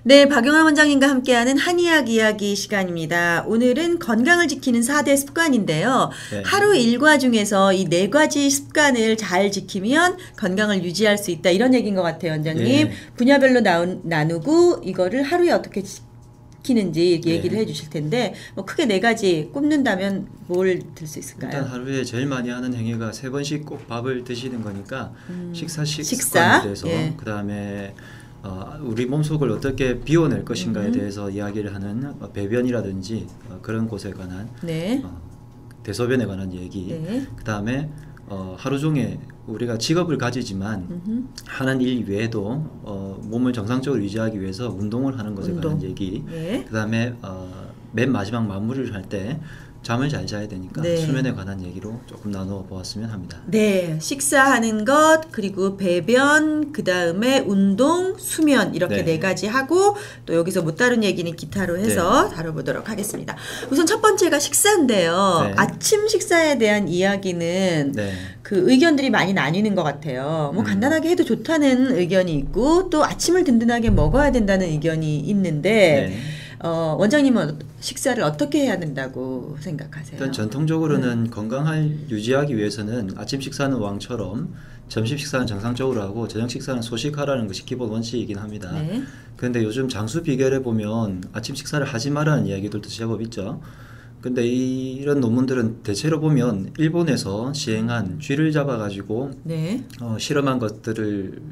네, 박용환 원장님과 함께하는 한의학 이야기 시간입니다. 오늘은 건강을 지키는 4대 습관인데요. 네. 하루 일과 중에서 이 4가지 습관을 잘 지키면 건강을 유지할 수 있다. 이런 얘기인 것 같아요, 원장님. 네. 분야별로 나누고 이거를 하루에 어떻게 지키는지 얘기를 해주실 텐데 뭐 크게 4가지 꼽는다면 뭘 들 수 있을까요? 일단 하루에 제일 많이 하는 행위가 3번씩 꼭 밥을 드시는 거니까 식사 식사? 습관에 대해서 예. 그다음에 우리 몸속을 어떻게 비워낼 것인가에 대해서 이야기를 하는 배변이라든지 그런 곳에 관한 네. 대소변에 관한 얘기. 네. 그다음에 하루 종일 우리가 직업을 가지지만 하는 일 외에도 몸을 정상적으로 유지하기 위해서 운동을 하는 것에 관한 얘기. 네. 그다음에 맨 마지막 마무리를 할 때 잠을 잘 자야 되니까 네. 수면에 관한 얘기로 조금 나누어 보았으면 합니다. 네, 식사하는 것, 그리고 배변, 그 다음에 운동, 수면 이렇게 네. 4가지 하고 또 여기서 못 다룬 얘기는 기타로 해서 다뤄보도록 하겠습니다. 우선 첫 번째가 식사인데요. 네. 아침 식사에 대한 이야기는 네. 그 의견들이 많이 나뉘는 것 같아요. 뭐 간단하게 해도 좋다는 의견이 있고 또 아침을 든든하게 먹어야 된다는 의견이 있는데 네. 원장님은 식사를 어떻게 해야 된다고 생각하세요? 일단 전통적으로는 건강을 유지하기 위해서는 아침 식사는 왕처럼 점심 식사는 정상적으로 하고 저녁 식사는 소식하라는 것이 기본 원칙이긴 합니다. 네. 그런데 요즘 장수 비결에 보면 아침 식사를 하지 말라는 이야기들도 제법 있죠. 근데 이런 논문들은 대체로 보면 일본에서 시행한 쥐를 잡아가지고 네. 실험한 것들을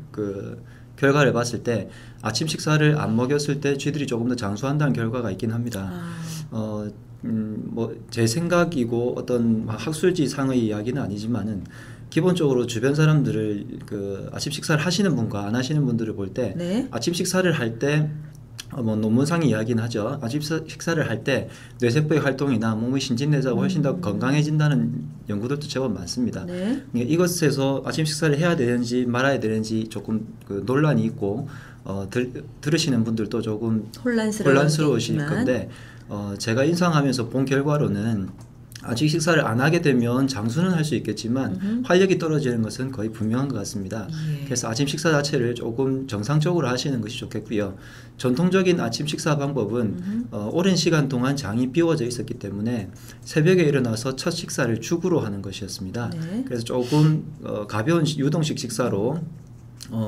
결과를 봤을 때 아침 식사를 안 먹였을 때 쥐들이 조금 더 장수한다는 결과가 있긴 합니다. 뭐 제 생각이고 어떤 학술지 상의 이야기는 아니지만은 기본적으로 주변 사람들을 아침 식사를 하시는 분과 안 하시는 분들을 볼 때 네. 아침 식사를 할 때 뭐 논문상의 이야기는 하죠. 아침 식사를 할 때 뇌세포의 활동이나 몸의 신진대사가 훨씬 더 건강해진다는 연구들도 제법 많습니다. 네. 그러니까 이것에서 아침 식사를 해야 되는지 말아야 되는지 조금 논란이 있고 들으시는 분들도 조금 혼란스러우실 건데 제가 인상하면서 본 결과로는 아침 식사를 안 하게 되면 장수는 할 수 있겠지만 활력이 떨어지는 것은 거의 분명한 것 같습니다. 예. 그래서 아침 식사 자체를 조금 정상적으로 하시는 것이 좋겠고요. 전통적인 아침 식사 방법은 오랜 시간 동안 장이 비워져 있었기 때문에 새벽에 일어나서 첫 식사를 죽으로 하는 것이었습니다. 네. 그래서 조금 가벼운 유동식 식사로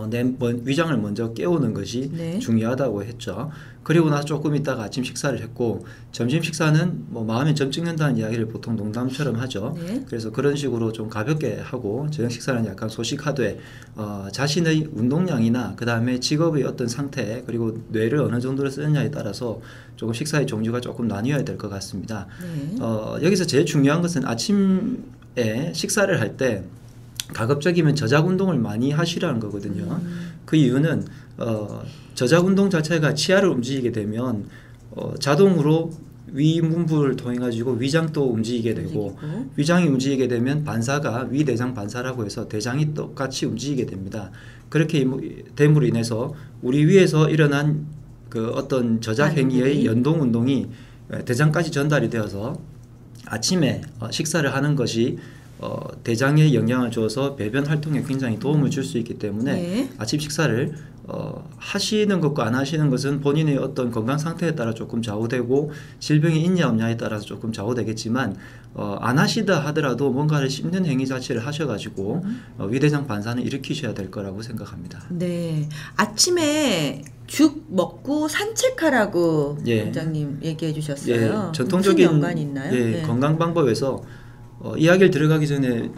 내 위장을 먼저 깨우는 것이 네. 중요하다고 했죠. 그리고 나서 조금 있다가 아침 식사를 했고 점심 식사는 뭐 마음에 점 찍는다는 이야기를 보통 농담처럼 하죠. 네. 그래서 그런 식으로 좀 가볍게 하고 저녁 식사는 약간 소식하되 자신의 운동량이나 그 다음에 직업의 어떤 상태 그리고 뇌를 어느 정도로 쓰느냐에 따라서 조금 식사의 종류가 조금 나뉘어야 될 것 같습니다. 네. 여기서 제일 중요한 것은 아침에 식사를 할 때 가급적이면 저작 운동을 많이 하시라는 거거든요. 그 이유는 저작 운동 자체가 치아를 움직이게 되면 자동으로 위문부를 통해 가지고 위장도 움직이게 되고 위장이 움직이게 되면 반사가 위대장 반사라고 해서 대장이 똑같이 움직이게 됩니다. 그렇게 됨으로 인해서 우리 위에서 일어난 어떤 저작 행위의 연동 운동이 대장까지 전달이 되어서 아침에 식사를 하는 것이 대장에 영향을 줘서 배변 활동에 굉장히 도움을 줄 수 있기 때문에 네. 아침 식사를 하시는 것과 안 하시는 것은 본인의 어떤 건강 상태에 따라 조금 좌우되고 질병이 있냐 없냐에 따라서 조금 좌우되겠지만 안 하시다 하더라도 뭔가를 씹는 행위 자체를 하셔가지고 위대장 반사는 일으키셔야 될 거라고 생각합니다. 네. 아침에 죽 먹고 산책하라고 원장님 얘기해 주셨어요. 전통적인 무슨 연관이 있나요? 건강 방법에서 이야기를 들어가기 전에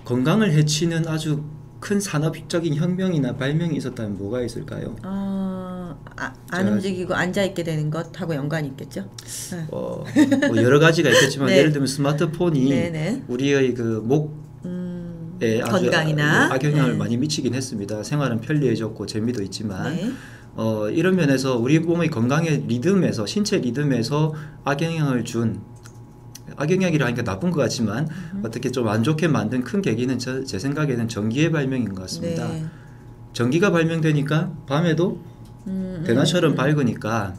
건강을 해치는 아주 큰 산업적인 혁명이나 발명이 있었다면 뭐가 있을까요? 안 움직이고 앉아 있게 되는 것하고 연관이 있겠죠. 뭐 여러 가지가 있겠지만 네. 예를 들면 스마트폰이 네네. 우리의 목에 아주 건강이나 악영향을 많이 미치긴 했습니다. 생활은 편리해졌고 재미도 있지만 네. 이런 면에서 우리 몸의 건강의 리듬에서 신체 리듬에서 악영향을 준 악영향이라 하니까 나쁜 것 같지만 어떻게 좀 안 좋게 만든 큰 계기는 제 생각에는 전기의 발명인 것 같습니다. 네. 전기가 발명되니까 밤에도 대낮처럼 밝으니까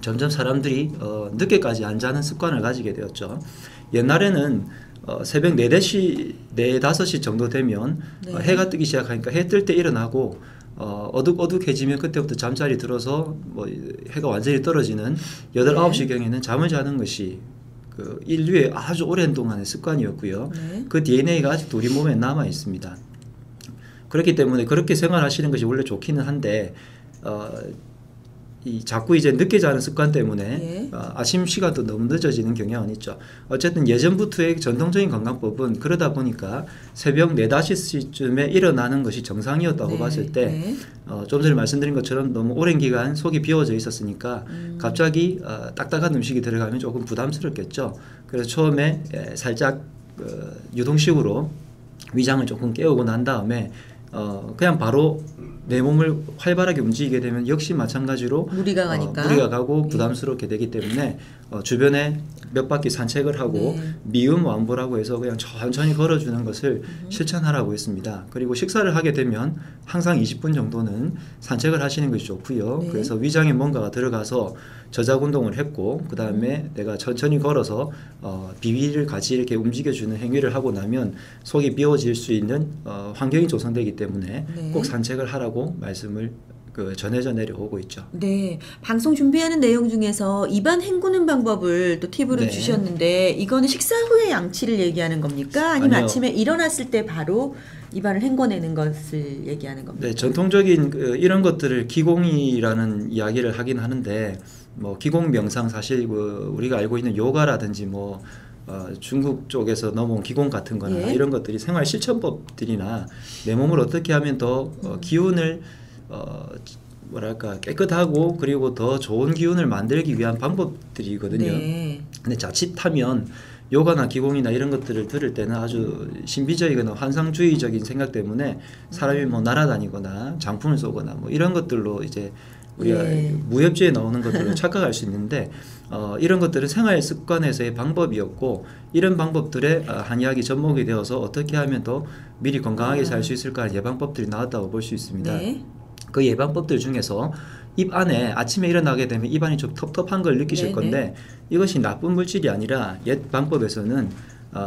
점점 사람들이 늦게까지 안 자는 습관을 가지게 되었죠. 옛날에는 새벽 4, 5시 정도 되면 해가 뜨기 시작하니까 해 뜰 때 일어나고 어둑어둑해지면 그때부터 잠자리 들어서 뭐 해가 완전히 떨어지는 8, 9시경에는 잠을 자는 것이 그 인류의 아주 오랜 동안의 습관이었고요. 그 DNA가 아직도 우리 몸에 남아 있습니다. 그렇기 때문에 그렇게 생활하시는 것이 원래 좋기는 한데 자꾸 이제 늦게 자는 습관 때문에 아침 시간도 너무 늦어지는 경향은 있죠. 어쨌든 예전부터의 전통적인 건강법은 그러다 보니까 새벽 4, 5시쯤에 일어나는 것이 정상이었다고 봤을 때 좀 전에 말씀드린 것처럼 너무 오랜 기간 속이 비워져 있었으니까 갑자기 딱딱한 음식이 들어가면 조금 부담스럽겠죠. 그래서 처음에 살짝 유동식으로 위장을 조금 깨우고 난 다음에 그냥 바로 내 몸을 활발하게 움직이게 되면 역시 마찬가지로 무리가 가고 부담스럽게 되기 때문에 주변에 몇 바퀴 산책을 하고 미음 완보라고 해서 그냥 천천히 걸어주는 것을 실천하라고 했습니다. 그리고 식사를 하게 되면 항상 20분 정도는 산책을 하시는 것이 좋고요. 그래서 위장에 뭔가가 들어가서 저작 운동을 했고 그 다음에 내가 천천히 걸어서 비위를 같이 이렇게 움직여주는 행위를 하고 나면 속이 비워질 수 있는 환경이 조성되기 때문에 꼭 산책을 하라고 말씀을 전해져 내려오고 있죠. 네, 방송 준비하는 내용 중에서 입안 헹구는 방법을 또 팁으로 주셨는데 이거는 식사 후에 양치를 얘기하는 겁니까? 아니면 아니요. 아침에 일어났을 때 바로 입안을 헹궈내는 것을 얘기하는 겁니까? 네, 전통적인 이런 것들을 기공이라는 이야기를 하긴 하는데 뭐 기공 명상 사실 우리가 알고 있는 요가라든지 뭐 중국 쪽에서 넘어온 기공 같은 거나 이런 것들이 생활 실천법들이나 내 몸을 어떻게 하면 더 기운을 뭐랄까 깨끗하고 그리고 더 좋은 기운을 만들기 위한 방법들이거든요. 근데 자칫하면 요가나 기공이나 이런 것들을 들을 때는 아주 신비적이거나 환상주의적인 생각 때문에 사람이 뭐 날아다니거나 장풍을 쏘거나 뭐 이런 것들로 이제 우리가 무협지에 나오는 것들을 착각할 수 있는데 이런 것들은 생활 습관에서의 방법이었고 이런 방법들에 한의학이 접목이 되어서 어떻게 하면 더 미리 건강하게 살 수 있을까 하는 예방법들이 나왔다고 볼 수 있습니다. 그 예방법들 중에서 입 안에 아침에 일어나게 되면 입안이 좀 텁텁한 걸 느끼실 건데 이것이 나쁜 물질이 아니라 옛 방법에서는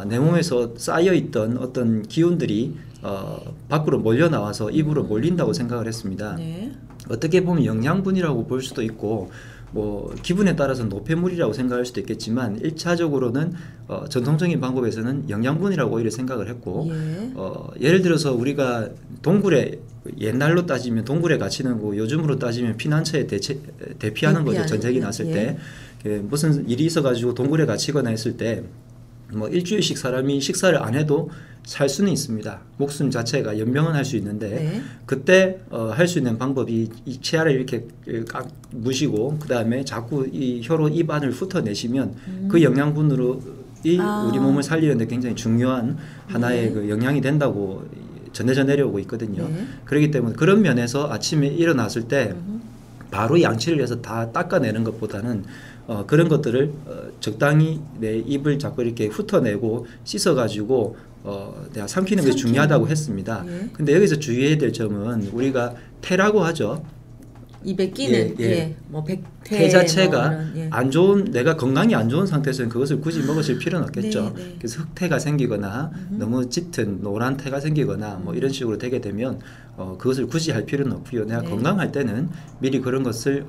내 몸에서 쌓여있던 어떤 기운들이 밖으로 몰려 나와서 입으로 몰린다고 생각을 했습니다. 어떻게 보면 영양분이라고 볼 수도 있고 뭐 기분에 따라서 노폐물이라고 생각할 수도 있겠지만 1차적으로는 전통적인 방법에서는 영양분이라고 오히려 생각을 했고 예를 들어서 우리가 동굴에 옛날로 따지면 동굴에 갇히는 거 요즘으로 따지면 피난처에 대피하는 거죠. 전쟁이 났을 때 무슨 일이 있어가지고 동굴에 갇히거나 했을 때 뭐 일주일씩 사람이 식사를 안 해도 살 수는 있습니다. 목숨 자체가 연명은 할 수 있는데 그때 할 수 있는 방법이 이 치아를 이렇게 깍 무시고 그 다음에 자꾸 이 혀로 입 안을 훑어내시면 그 영양분으로 우리 몸을 살리는 데 굉장히 중요한 하나의 그 영양이 된다고 전해져 내려오고 있거든요. 그렇기 때문에 그런 면에서 아침에 일어났을 때 바로 양치를 해서 다 닦아내는 것보다는 그런 것들을 적당히 내 입을 자꾸 이렇게 훑어내고 씻어가지고 내가 삼키는 것이 중요하다고 했습니다. 근데 여기서 주의해야 될 점은 우리가 태라고 하죠. 입에 끼는 뭐 태 자체가 뭐 안 좋은 내가 건강이 안 좋은 상태에서는 그것을 굳이 먹으실 필요는 없겠죠. 그래서 흑태가 생기거나 너무 짙은 노란 태가 생기거나 뭐 이런 식으로 되게 되면 그것을 굳이 할 필요는 없고요. 내가 건강할 때는 미리 그런 것을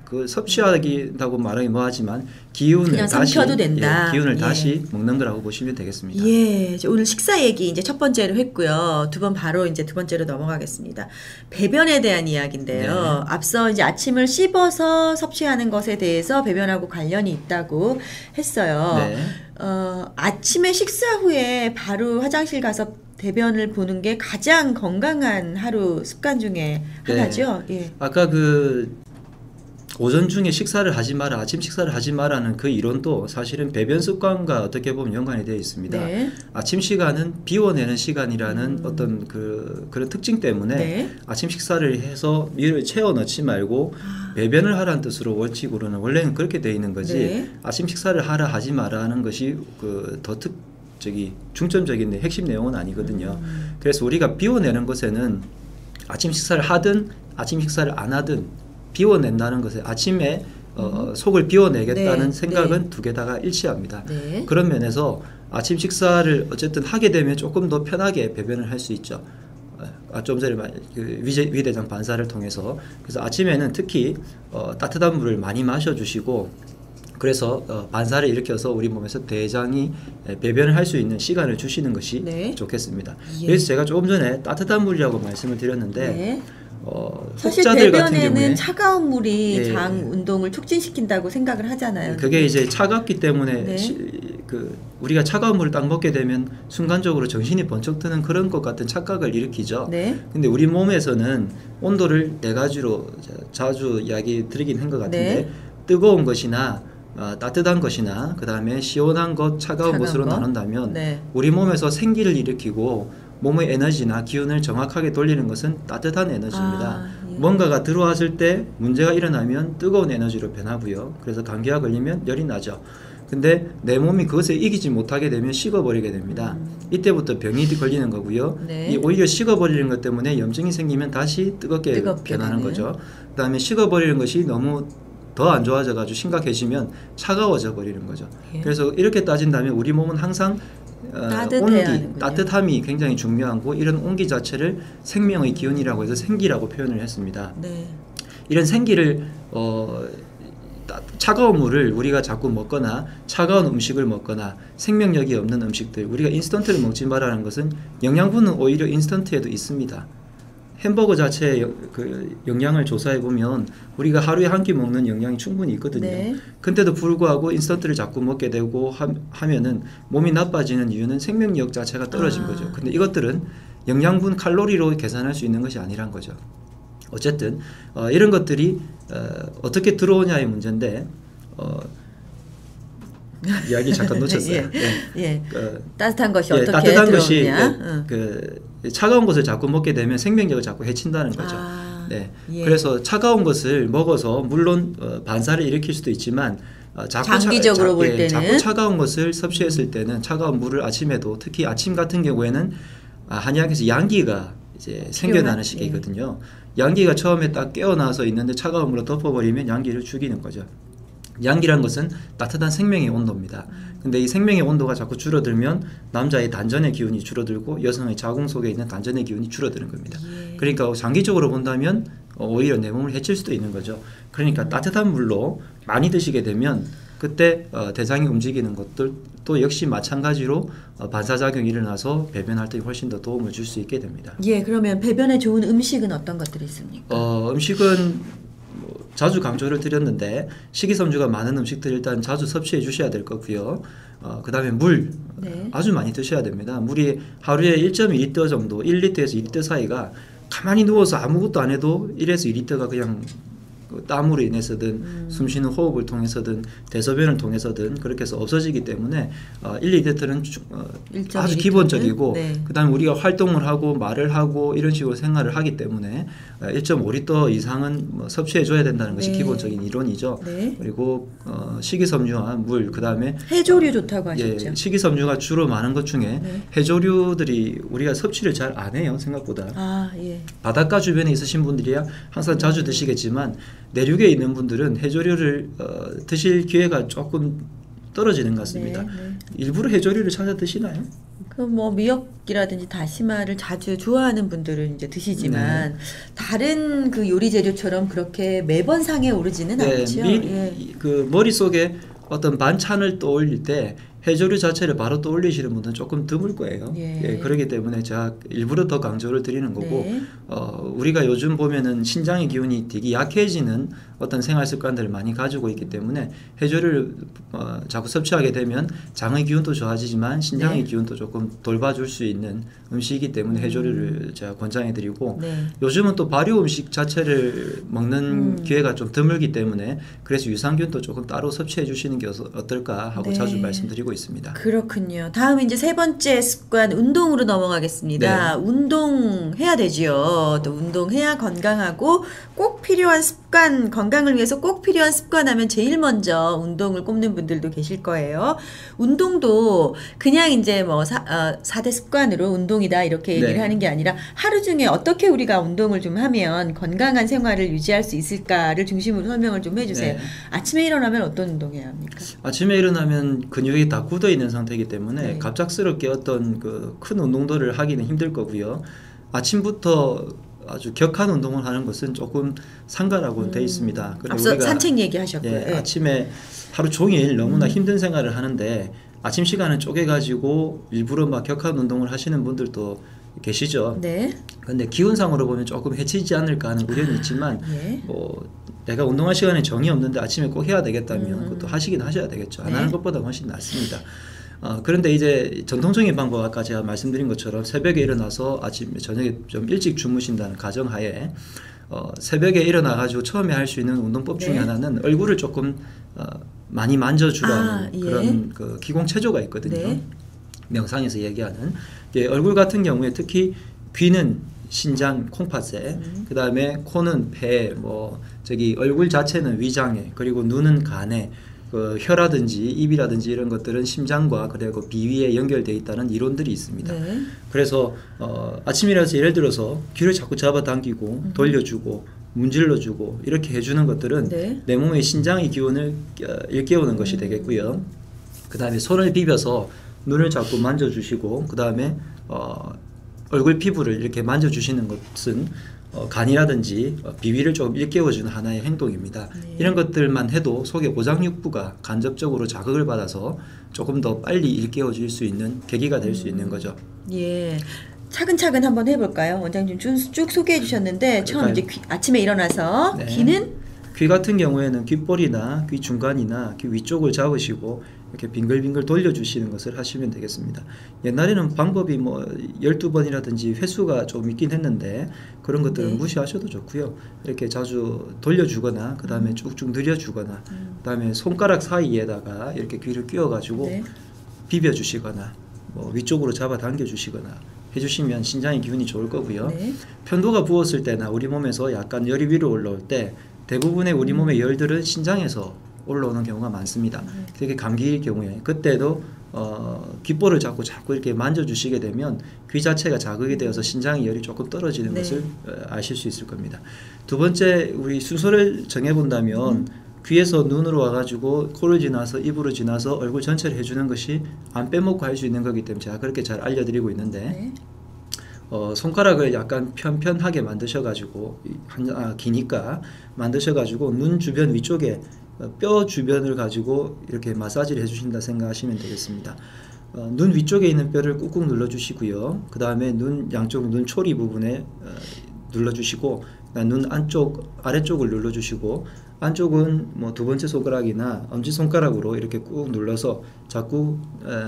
그 섭취하기다고 말하기 뭐하지만 기운을 다시 된다. 기운을 다시 먹는 거라고 보시면 되겠습니다. 오늘 식사 얘기 이제 첫 번째로 했고요. 바로 이제 두 번째로 넘어가겠습니다. 배변에 대한 이야기인데요. 앞서 이제 아침을 씹어서 섭취하는 것에 대해서 배변하고 관련이 있다고 했어요. 아침에 식사 후에 바로 화장실 가서 대변을 보는 게 가장 건강한 하루 습관 중에 하나죠. 아까 오전 중에 식사를 하지 마라, 아침 식사를 하지 마라는 그 이론도 사실은 배변 습관과 어떻게 보면 연관이 되어 있습니다. 아침 시간은 비워내는 시간이라는 어떤 그런 특징 때문에 아침 식사를 해서 위를 채워 넣지 말고 배변을 하라는 뜻으로 원칙으로는 원래는 그렇게 되어 있는 거지 아침 식사를 하라 하지 마라 하는 것이 더 중점적인 핵심 내용은 아니거든요. 그래서 우리가 비워내는 것에는 아침 식사를 하든 아침 식사를 안 하든 비워낸다는 것에 아침에 속을 비워내겠다는 생각은 두 개 다가 일치합니다. 그런 면에서 아침 식사를 어쨌든 하게 되면 조금 더 편하게 배변을 할 수 있죠. 좀 전에 그 위대장 반사를 통해서 그래서 아침에는 특히 따뜻한 물을 많이 마셔주시고 그래서 반사를 일으켜서 우리 몸에서 대장이 배변을 할 수 있는 시간을 주시는 것이 네. 좋겠습니다. 예. 그래서 제가 조금 전에 따뜻한 물이라고 말씀을 드렸는데 네. 사실 혹자들 같은 배변에는 경우에 차가운 물이 예. 장 운동을 촉진시킨다고 생각을 하잖아요. 그게 이제 차갑기 때문에 네. 우리가 차가운 물을 딱 먹게 되면 순간적으로 정신이 번쩍 드는 그런 것 같은 착각을 일으키죠. 네. 근데 우리 몸에서는 온도를 네 가지로 자주 이야기 드리긴 한 것 같은데 네. 뜨거운 것이나 따뜻한 것이나 그 다음에 시원한 것, 차가운 것으로 것? 나눈다면 네. 우리 몸에서 생기를 일으키고 몸의 에너지나 기운을 정확하게 돌리는 것은 따뜻한 에너지입니다. 예. 뭔가가 들어왔을 때 문제가 일어나면 뜨거운 에너지로 변하고요. 그래서 감기가 걸리면 열이 나죠. 근데 내 몸이 그것에 이기지 못하게 되면 식어버리게 됩니다. 이때부터 병이 걸리는 거고요. 네. 오히려 식어버리는 것 때문에 염증이 생기면 다시 뜨겁게 변하는 되는. 거죠. 그 다음에 식어버리는 것이 너무 더 안 좋아져 가지고 심각해지면 차가워져 버리는 거죠. 예. 그래서 이렇게 따진다면 우리 몸은 항상 온기, 따뜻함이 굉장히 중요하고 이런 온기 자체를 생명의 기운이라고 해서 생기라고 표현을 했습니다. 네. 이런 생기를 차가운 물을 우리가 자꾸 먹거나 차가운 음식을 먹거나 생명력이 없는 음식들 우리가 인스턴트를 먹지 말라는 것은 영양분은 오히려 인스턴트에도 있습니다. 햄버거 자체의 그 영양을 조사해 보면 우리가 하루에 한 끼 먹는 영양이 충분히 있거든요. 네. 근데도 불구하고 인스턴트를 자꾸 먹게 되고 하면은 몸이 나빠지는 이유는 생명력 자체가 떨어진 거죠. 근데 이것들은 영양분 칼로리로 계산할 수 있는 것이 아니란 거죠. 어쨌든 이런 것들이 어떻게 들어오냐의 문제인데 이야기 잠깐 놓쳤어요. 예. 따뜻한 것이 어떻게 따뜻한 들어오냐? 것이 차가운 것을 자꾸 먹게 되면 생명력을 자꾸 해친다는 거죠. 네. 예. 그래서 차가운 것을 먹어서 물론 반사를 일으킬 수도 있지만 장기적으로 볼 때는 자꾸 차가운 것을 섭취했을 때는 차가운 물을 아침에도 특히 아침 같은 경우에는 한의학에서 양기가 이제 생겨나는 시기거든요. 양기가 처음에 딱 깨어나서 있는데 차가운 물로 덮어버리면 양기를 죽이는 거죠. 양기란 것은 따뜻한 생명의 온도입니다. 근데 이 생명의 온도가 자꾸 줄어들면 남자의 단전의 기운이 줄어들고 여성의 자궁 속에 있는 단전의 기운이 줄어드는 겁니다. 그러니까 장기적으로 본다면 오히려 내 몸을 해칠 수도 있는 거죠. 그러니까 따뜻한 물로 많이 드시게 되면 그때 대장이 움직이는 것들도 역시 마찬가지로 반사작용이 일어나서 배변 활동에 훨씬 더 도움을 줄 수 있게 됩니다. 예, 그러면 배변에 좋은 음식은 어떤 것들이 있습니까? 음식은 자주 강조를 드렸는데 식이섬유가 많은 음식들 일단 자주 섭취해 주셔야 될 거고요. 그 다음에 물 아주 많이 드셔야 됩니다. 물이 하루에 1.2리터 정도 1리터에서 2리터 사이가 가만히 누워서 아무것도 안 해도 1에서 2리터가 그냥 땀으로 인해서든 숨쉬는 호흡을 통해서든 대소변을 통해서든 그렇게 해서 없어지기 때문에 1, 2리터는 아주 기본적이고 그 다음에 우리가 활동을 하고 말을 하고 이런 식으로 생활을 하기 때문에 1.5리터 이상은 섭취해 줘야 된다는 것이 기본적인 이론이죠. 그리고 식이섬유와 물 그 다음에 해조류 좋다고 하셨죠. 식이섬유가 주로 많은 것 중에 해조류들이 우리가 섭취를 잘 안 해요. 생각보다. 바닷가 주변에 있으신 분들이야 항상 자주 드시겠지만 내륙에 있는 분들은 해조류를 드실 기회가 조금 떨어지는 것 같습니다. 일부러 해조류를 찾아 드시나요? 그 뭐 미역이라든지 다시마를 자주 좋아하는 분들은 이제 드시지만 다른 그 요리 재료처럼 그렇게 매번 상에 오르지는 않죠. 그 머릿속에 어떤 반찬을 떠올릴 때 해조류 자체를 바로 떠올리시는 분은 조금 드물 거예요. 그렇기 때문에 제가 일부러 더 강조를 드리는 거고 우리가 요즘 보면은 신장의 기운이 되게 약해지는 어떤 생활 습관들을 많이 가지고 있기 때문에 해조류를 자꾸 섭취하게 되면 장의 기운도 좋아지지만 신장의 기운도 조금 돌봐줄 수 있는 음식이기 때문에 해조류를 제가 권장해드리고 요즘은 또 발효 음식 자체를 먹는 기회가 좀 드물기 때문에 그래서 유산균도 조금 따로 섭취해 주시는 게 어떨까 하고 자주 말씀드리고 있습니다. 그렇군요. 다음 이제 세 번째 습관 운동으로 넘어가겠습니다. 운동해야 되지요. 또 운동해야 건강하고 꼭 필요한 습관, 건강을 위해서 꼭 필요한 습관 하면 제일 먼저 운동을 꼽는 분들도 계실 거예요. 운동도 그냥 이제 뭐 4대 습관으로 운동이다 이렇게 얘기를 하는 게 아니라 하루 중에 어떻게 우리가 운동을 좀 하면 건강한 생활을 유지할 수 있을까를 중심으로 설명을 좀 해주세요. 아침에 일어나면 어떤 운동해야 합니까? 아침에 일어나면 근육이 다 굳어 있는 상태이기 때문에 갑작스럽게 어떤 그 큰 운동들을 하기는 힘들 거고요. 아침부터 아주 격한 운동을 하는 것은 조금 상가라고 돼 있습니다. 앞서 산책 얘기하셨고요. 예, 아침에 하루 종일 너무나 힘든 생활을 하는데 아침 시간을 쪼개가지고 일부러 막 격한 운동을 하시는 분들도 계시죠. 네. 근데 기운상으로 보면 조금 해치지 않을까 하는 우려는 있지만 예. 뭐 내가 운동할 시간에 정이 없는데 아침에 꼭 해야 되겠다면 그것도 하시긴 하셔야 되겠죠. 안 하는 것보다 훨씬 낫습니다. 그런데 이제 전통적인 방법 아까 제가 말씀드린 것처럼 새벽에 일어나서 아침 저녁에 좀 일찍 주무신다는 가정하에 새벽에 일어나 가지고 처음에 할 수 있는 운동법 중에 하나는 얼굴을 조금 많이 만져주라는 그런 그 기공 체조가 있거든요. 네. 명상에서 얘기하는 얼굴 같은 경우에 특히 귀는 신장, 콩팥에, 그 다음에 코는 폐, 뭐 저기 얼굴 자체는 위장에, 그리고 눈은 간에, 그 혀라든지 입이라든지 이런 것들은 심장과 그리고 비위에 연결되어 있다는 이론들이 있습니다. 네. 그래서 아침이라서 예를 들어서 귀를 자꾸 잡아당기고 돌려주고 문질러주고 이렇게 해주는 것들은 네. 내 몸의 신장의 기운을 일깨우는 것이 되겠고요. 그 다음에 손을 비벼서 눈을 자꾸 만져주시고 그 다음에 얼굴 피부를 이렇게 만져주시는 것은 간이라든지 비위를 조금 일깨워주는 하나의 행동입니다. 네. 이런 것들만 해도 속의 오장육부가 간접적으로 자극을 받아서 조금 더 빨리 일깨워질 수 있는 계기가 될 수 있는 거죠. 예. 차근차근 한번 해볼까요? 원장님 쭉 소개해 주셨는데 처음 이제 아침에 일어나서 네. 귀는? 귀 같은 경우에는 귓볼이나 귀 중간이나 귀 위쪽을 잡으시고 이렇게 빙글빙글 돌려주시는 것을 하시면 되겠습니다. 옛날에는 방법이 뭐 12번이라든지 횟수가 좀 있긴 했는데 그런 것들은 무시하셔도 좋고요. 이렇게 자주 돌려주거나 그 다음에 쭉쭉 늘려주거나 그 다음에 손가락 사이에다가 이렇게 귀를 끼워가지고 비벼주시거나 뭐 위쪽으로 잡아당겨 주시거나 해주시면 신장의 기운이 좋을 거고요. 네. 편도가 부었을 때나 우리 몸에서 약간 열이 위로 올라올 때 대부분의 우리 몸의 열들은 신장에서 올라오는 경우가 많습니다. 특히 감기일 경우에 그때도 귓볼을 자꾸 이렇게 만져주시게 되면 귀 자체가 자극이 되어서 신장의 열이 조금 떨어지는 것을 아실 수 있을 겁니다. 두 번째 우리 순서를 정해본다면 귀에서 눈으로 와가지고 코를 지나서 입으로 지나서 얼굴 전체를 해주는 것이 안 빼먹고 할 수 있는 거기 때문에 제가 그렇게 잘 알려드리고 있는데 손가락을 약간 편편하게 만드셔가지고 기니까 만드셔가지고 눈 주변 위쪽에 뼈 주변을 가지고 이렇게 마사지를 해주신다 생각하시면 되겠습니다. 눈 위쪽에 있는 뼈를 꾹꾹 눌러주시고요. 그 다음에 눈 양쪽 눈 초리 부분에 눌러주시고 눈 안쪽 아래쪽을 눌러주시고 안쪽은 뭐 두 번째 손가락이나 엄지 손가락으로 이렇게 꾹 눌러서 자꾸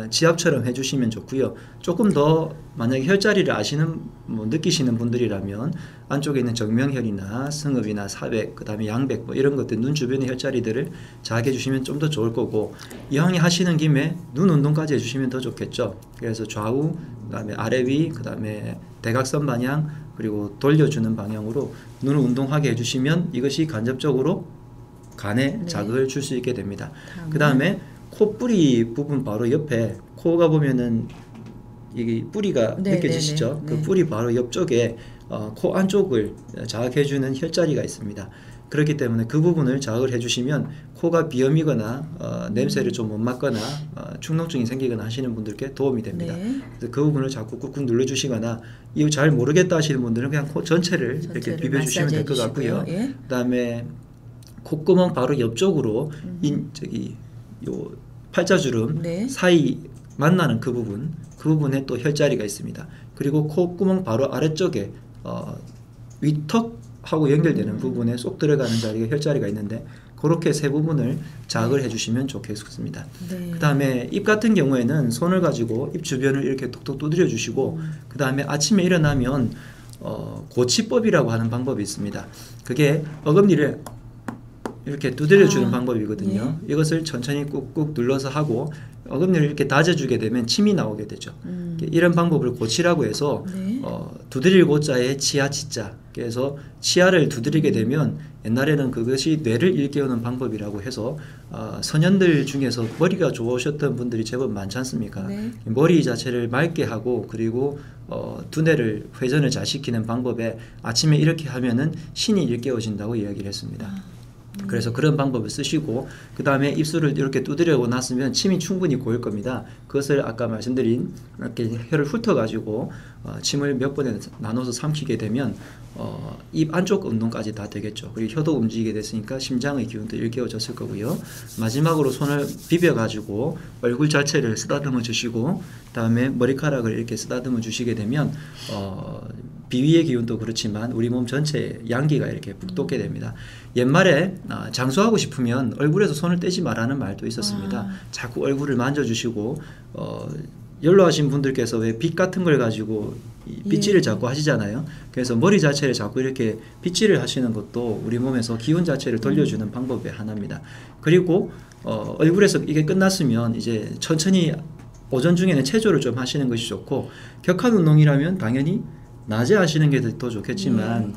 지압처럼 해주시면 좋고요. 조금 더 만약에 혈자리를 아시는 느끼시는 분들이라면 안쪽에 있는 정명혈이나 승읍이나 사백, 그 다음에 양백 뭐 이런 것들 눈 주변의 혈자리들을 자극해 주시면 좀 더 좋을 거고 이왕에 하시는 김에 눈 운동까지 해주시면 더 좋겠죠. 그래서 좌우, 그 다음에 아래 위, 그 다음에 대각선 방향 그리고 돌려주는 방향으로 눈을 운동하게 해주시면 이것이 간접적으로 간에 자극을 줄 수 있게 됩니다. 그 다음에 코뿌리 부분 바로 옆에 코가 보면은 이게 뿌리가 느껴지시죠? 그 뿌리 바로 옆쪽에 코 안쪽을 자극해주는 혈자리가 있습니다. 그렇기 때문에 그 부분을 자극을 해주시면 코가 비염이거나 냄새를 좀 못 맡거나 축농증이 생기거나 하시는 분들께 도움이 됩니다. 그래서 그 부분을 자꾸 꾹꾹 눌러주시거나 이거 잘 모르겠다 하시는 분들은 그냥 코 전체를 이렇게 비벼주시면 될 것 같고요. 그 다음에 콧구멍 바로 옆쪽으로 요 팔자주름 사이 만나는 그 부분에 또 혈자리가 있습니다. 그리고 콧구멍 바로 아래쪽에 위턱하고 연결되는 부분에 쏙 들어가는 자리가 혈자리가 있는데 그렇게 세 부분을 자극을 해주시면 좋겠습니다. 그 다음에 입 같은 경우에는 손을 가지고 입 주변을 이렇게 톡톡 두드려 주시고 그 다음에 아침에 일어나면 고치법이라고 하는 방법이 있습니다. 그게 어금니를 이렇게 두드려주는 방법이거든요. 이것을 천천히 꾹꾹 눌러서 하고 어금니를 이렇게 다져주게 되면 침이 나오게 되죠. 이런 방법을 고치라고 해서 두드릴 고자에 치아 치자. 그래서 치아를 두드리게 되면 옛날에는 그것이 뇌를 일깨우는 방법이라고 해서 선현들 중에서 머리가 좋으셨던 분들이 제법 많지 않습니까? 머리 자체를 맑게 하고 그리고 두뇌를 회전을 잘 시키는 방법에 아침에 이렇게 하면은 신이 일깨워진다고 이야기를 했습니다. 그래서 그런 방법을 쓰시고 그 다음에 입술을 이렇게 두드리고 났으면 침이 충분히 고일 겁니다. 그것을 아까 말씀드린 이렇게 혀를 훑어가지고 침을 몇 번에 나눠서 삼키게 되면 입 안쪽 운동까지 다 되겠죠. 그리고 혀도 움직이게 됐으니까 심장의 기운도 일깨워졌을 거고요. 마지막으로 손을 비벼가지고 얼굴 자체를 쓰다듬어 주시고 그다음에 머리카락을 이렇게 쓰다듬어 주시게 되면 비위의 기운도 그렇지만 우리 몸 전체에 양기가 이렇게 북돋게 됩니다. 옛말에 장수하고 싶으면 얼굴에서 손을 떼지 말라는 말도 있었습니다. 자꾸 얼굴을 만져주시고 연로하신 분들께서 왜 빗 같은 걸 가지고 빗질을 자꾸 하시잖아요. 그래서 머리 자체를 자꾸 이렇게 빗질을 하시는 것도 우리 몸에서 기운 자체를 돌려주는 방법의 하나입니다. 그리고 얼굴에서 이게 끝났으면 이제 천천히 오전 중에는 체조를 좀 하시는 것이 좋고 격한 운동이라면 당연히 낮에 하시는 게 더 좋겠지만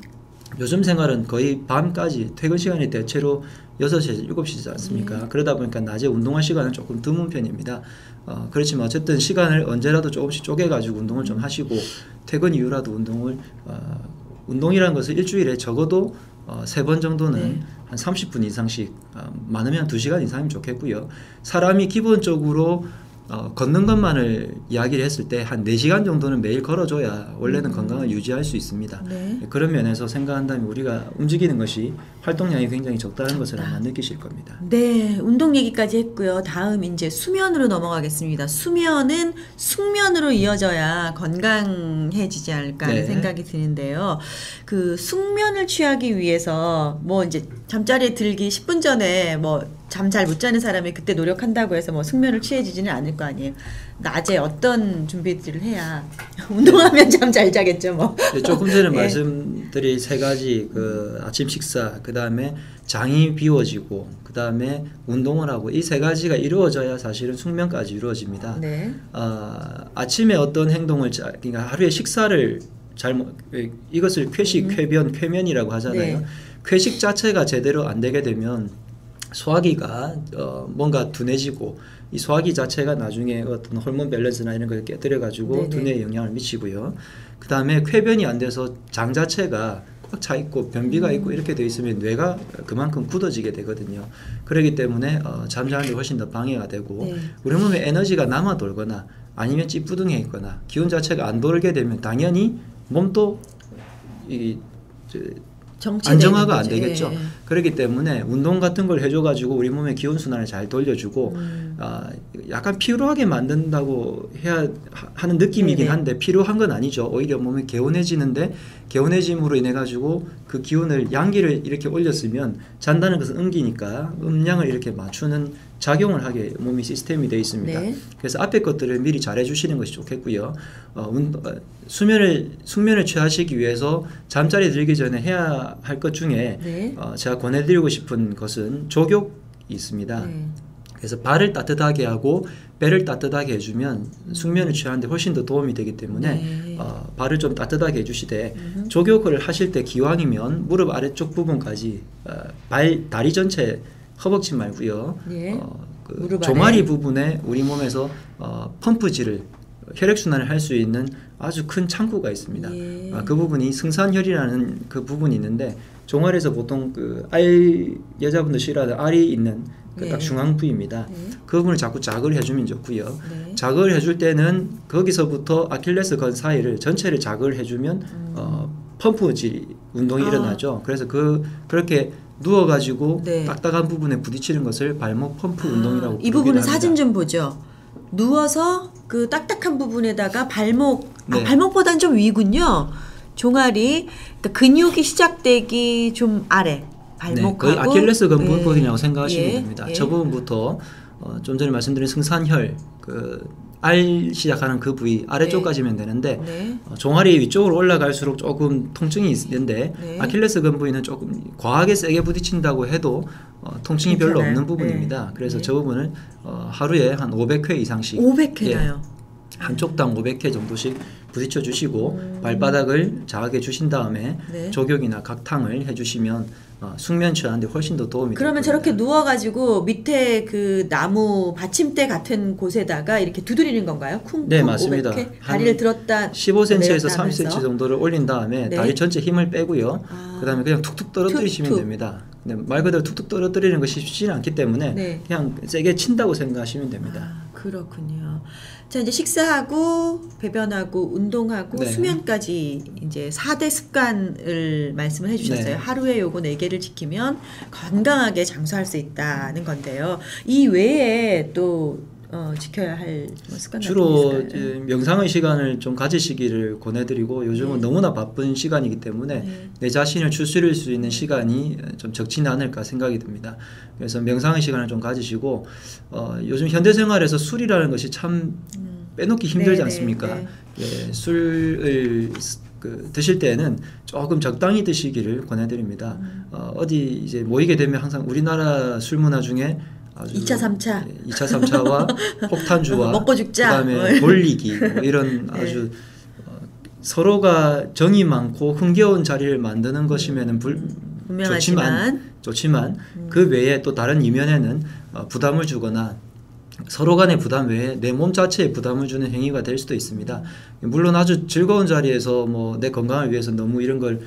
요즘 생활은 거의 밤까지 퇴근 시간이 대체로 6시에서 7시지 않습니까? 그러다 보니까 낮에 운동할 시간은 조금 드문 편입니다. 그렇지만 어쨌든 시간을 언제라도 조금씩 쪼개가지고 운동을 좀 하시고 퇴근 이후라도 운동이라는 것을 일주일에 적어도 3번 정도는 한 30분 이상씩 많으면 2시간 이상이면 좋겠고요. 사람이 기본적으로 걷는 것만을 이야기를 했을 때 한 4시간 정도는 매일 걸어줘야 원래는 건강을 유지할 수 있습니다. 그런 면에서 생각한다면 우리가 움직이는 것이 활동량이 굉장히 적다는 것을 아마 느끼실 겁니다. 네, 운동 얘기까지 했고요. 다음 이제 수면으로 넘어가겠습니다. 수면은 숙면으로 이어져야 건강해지지 않을까 하는 생각이 드는데요. 그 숙면을 취하기 위해서 뭐 이제 잠자리에 들기 10분 전에 뭐 잠 잘 못 자는 사람이 그때 노력한다고 해서 뭐 숙면을 취해지지는 않을 거 아니에요. 낮에 어떤 준비들을 해야 운동하면 잠 잘 자겠죠, 뭐. 조금 전에 말씀드린 3가지 그 아침 식사, 그 다음에 장이 비워지고, 그 다음에 운동을 하고 이 3가지가 이루어져야 사실은 숙면까지 이루어집니다. 아침에 어떤 행동을 그러니까 하루에 식사를 이것을 쾌식, 쾌변, 쾌면이라고 하잖아요. 쾌식 자체가 제대로 안 되게 되면 소화기가 뭔가 둔해지고 이 소화기 자체가 나중에 어떤 호르몬 밸런스나 이런 걸 깨뜨려 가지고 두뇌에 영향을 미치고요. 그 다음에 쾌변이 안 돼서 장 자체가 꽉 차 있고 변비가 있고 이렇게 돼 있으면 뇌가 그만큼 굳어지게 되거든요. 그렇기 때문에 잠자는 데 훨씬 더 방해가 되고 우리 몸에 에너지가 남아 돌거나 아니면 찌뿌둥해 있거나 기운 자체가 안 돌게 되면 당연히 몸도 안정화가 안 되겠죠. 그렇기 때문에 운동 같은 걸 해줘가지고 우리 몸의 기운순환을 잘 돌려주고 약간 피로하게 만든다고 해야 하는 느낌이긴 한데 피로한 건 아니죠. 오히려 몸이 개운해지는데 개운해짐으로 인해 가지고 그 기운을 양기를 이렇게 올렸으면 잔다는 것은 음기니까 음량을 이렇게 맞추는 작용을 하게 몸이 시스템이 되어 있습니다. 그래서 앞에 것들을 미리 잘 해주시는 것이 좋겠고요. 숙면을 취하시기 위해서 잠자리에 들기 전에 해야 할 것 중에 제가 권해드리고 싶은 것은 족욕이 있습니다. 그래서 발을 따뜻하게 하고 배를 따뜻하게 해주면 숙면을 취하는데 훨씬 더 도움이 되기 때문에 발을 좀 따뜻하게 해주시되 족욕을 하실 때 기왕이면 무릎 아래쪽 부분까지 다리 전체 허벅지 말고요. 그 종아리 부분에 우리 몸에서 펌프질을 혈액순환을 할 수 있는 아주 큰 창구가 있습니다. 그 부분이 승산혈이라는 그 부분이 있는데 종아리에서 보통 그 여자분들 싫어하는 알이 있는 그 딱 중앙 부위입니다. 그 부분을 자꾸 자극을 해주면 좋고요. 자극을 해줄 때는 거기서부터 아킬레스 건 사이를 전체를 자극을 해주면 펌프질 운동이 일어나죠. 그래서 그렇게 누워가지고 딱딱한 부분에 부딪히는 것을 발목 펌프 운동이라고 부르기도 이 부분은 합니다. 사진 좀 보죠. 누워서 그 딱딱한 부분에다가 발목보다는 좀 위군요. 종아리, 그러니까 근육이 시작되기 좀 아래 발목하고 거의 아킬레스 건 부분이라고 생각하시면 됩니다. 저 부분부터 좀 전에 말씀드린 승산혈 알 시작하는 그 부위 아래쪽까지면 되는데 종아리 위쪽으로 올라갈수록 조금 통증이 있는데 아킬레스 건 부위는 조금 과하게 세게 부딪힌다고 해도 통증이 별로 없는 부분입니다. 그래서 저 부분을 하루에 한 500회 이상씩 500회나요? 한쪽당 500회 정도씩 부딪혀 주시고 발바닥을 자하게 주신 다음에 네. 조격이나 각탕을 해주시면 숙면 취하는데 훨씬 더 도움이 그러면 될 겁니다. 저렇게 누워가지고 밑에 그 나무 받침대 같은 곳에다가 이렇게 두드리는 건가요? 쿵쿵 네, 맞습니다. 이렇게 다리를 들었다 15cm에서 내렸다 30cm 하면서. 정도를 올린 다음에 네. 다리 전체 힘을 빼고요. 아. 그다음에 그냥 툭툭 떨어뜨리시면 툭툭. 됩니다. 네, 말 그대로 툭툭 떨어뜨리는 것이 쉽지는 않기 때문에 네. 그냥 세게 친다고 생각하시면 됩니다. 아, 그렇군요. 자, 이제 식사하고 배변하고 운동하고 네. 수면까지 이제 4대 습관을 말씀을 해주셨어요. 네. 하루에 요거 4개를 지키면 건강하게 장수할 수 있다는 건데요. 이 외에 또 지켜야 할 뭐 습관 같은 게 주로 있을까요? 이제 명상의 시간을 좀 가지시기를 권해드리고 요즘은 네. 너무나 바쁜 시간이기 때문에 네. 내 자신을 추스릴 수 있는 시간이 좀 적지는 않을까 생각이 듭니다. 그래서 명상의 시간을 좀 가지시고 요즘 현대생활에서 술이라는 것이 참 빼놓기 힘들지 네, 않습니까? 네, 예, 술을 드실 때는 조금 적당히 드시기를 권해드립니다. 어디 이제 모이게 되면 항상 우리나라 술 문화 중에 아주 2차, 3차. 2차, 3차와 폭탄주와 먹고 죽자. 그다음에 돌리기 뭐 이런 네. 아주 서로가 정이 많고 흥겨운 자리를 만드는 것이면은 좋지만 그 외에 또 다른 이면에는 부담을 주거나 서로 간의 부담 외에 내 몸 자체에 부담을 주는 행위가 될 수도 있습니다. 물론 아주 즐거운 자리에서 뭐 내 건강을 위해서 너무 이런 걸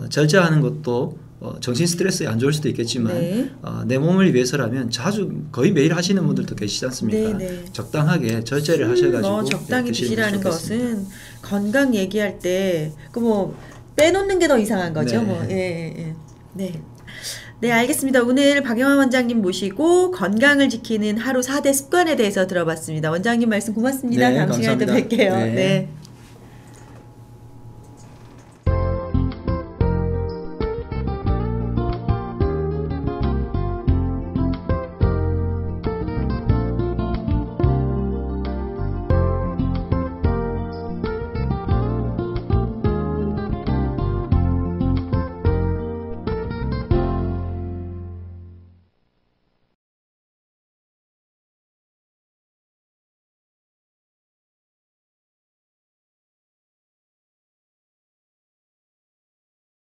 절제하는 것도 정신 스트레스에 안 좋을 수도 있겠지만 네. 내 몸을 위해서라면 자주 거의 매일 하시는 분들도 계시지 않습니까? 네, 네. 적당하게 절제를 하셔가지고 적당히 드시는 드시라는 게 좋겠습니다. 것은 건강 얘기할 때 그 뭐 빼놓는 게 더 이상한 거죠. 네. 뭐 예. 네. 네, 알겠습니다. 오늘 박영환 원장님 모시고 건강을 지키는 하루 4대 습관에 대해서 들어봤습니다. 원장님 말씀 고맙습니다. 네, 다음 시간에 또 감사합니다. 뵐게요. 네. 네.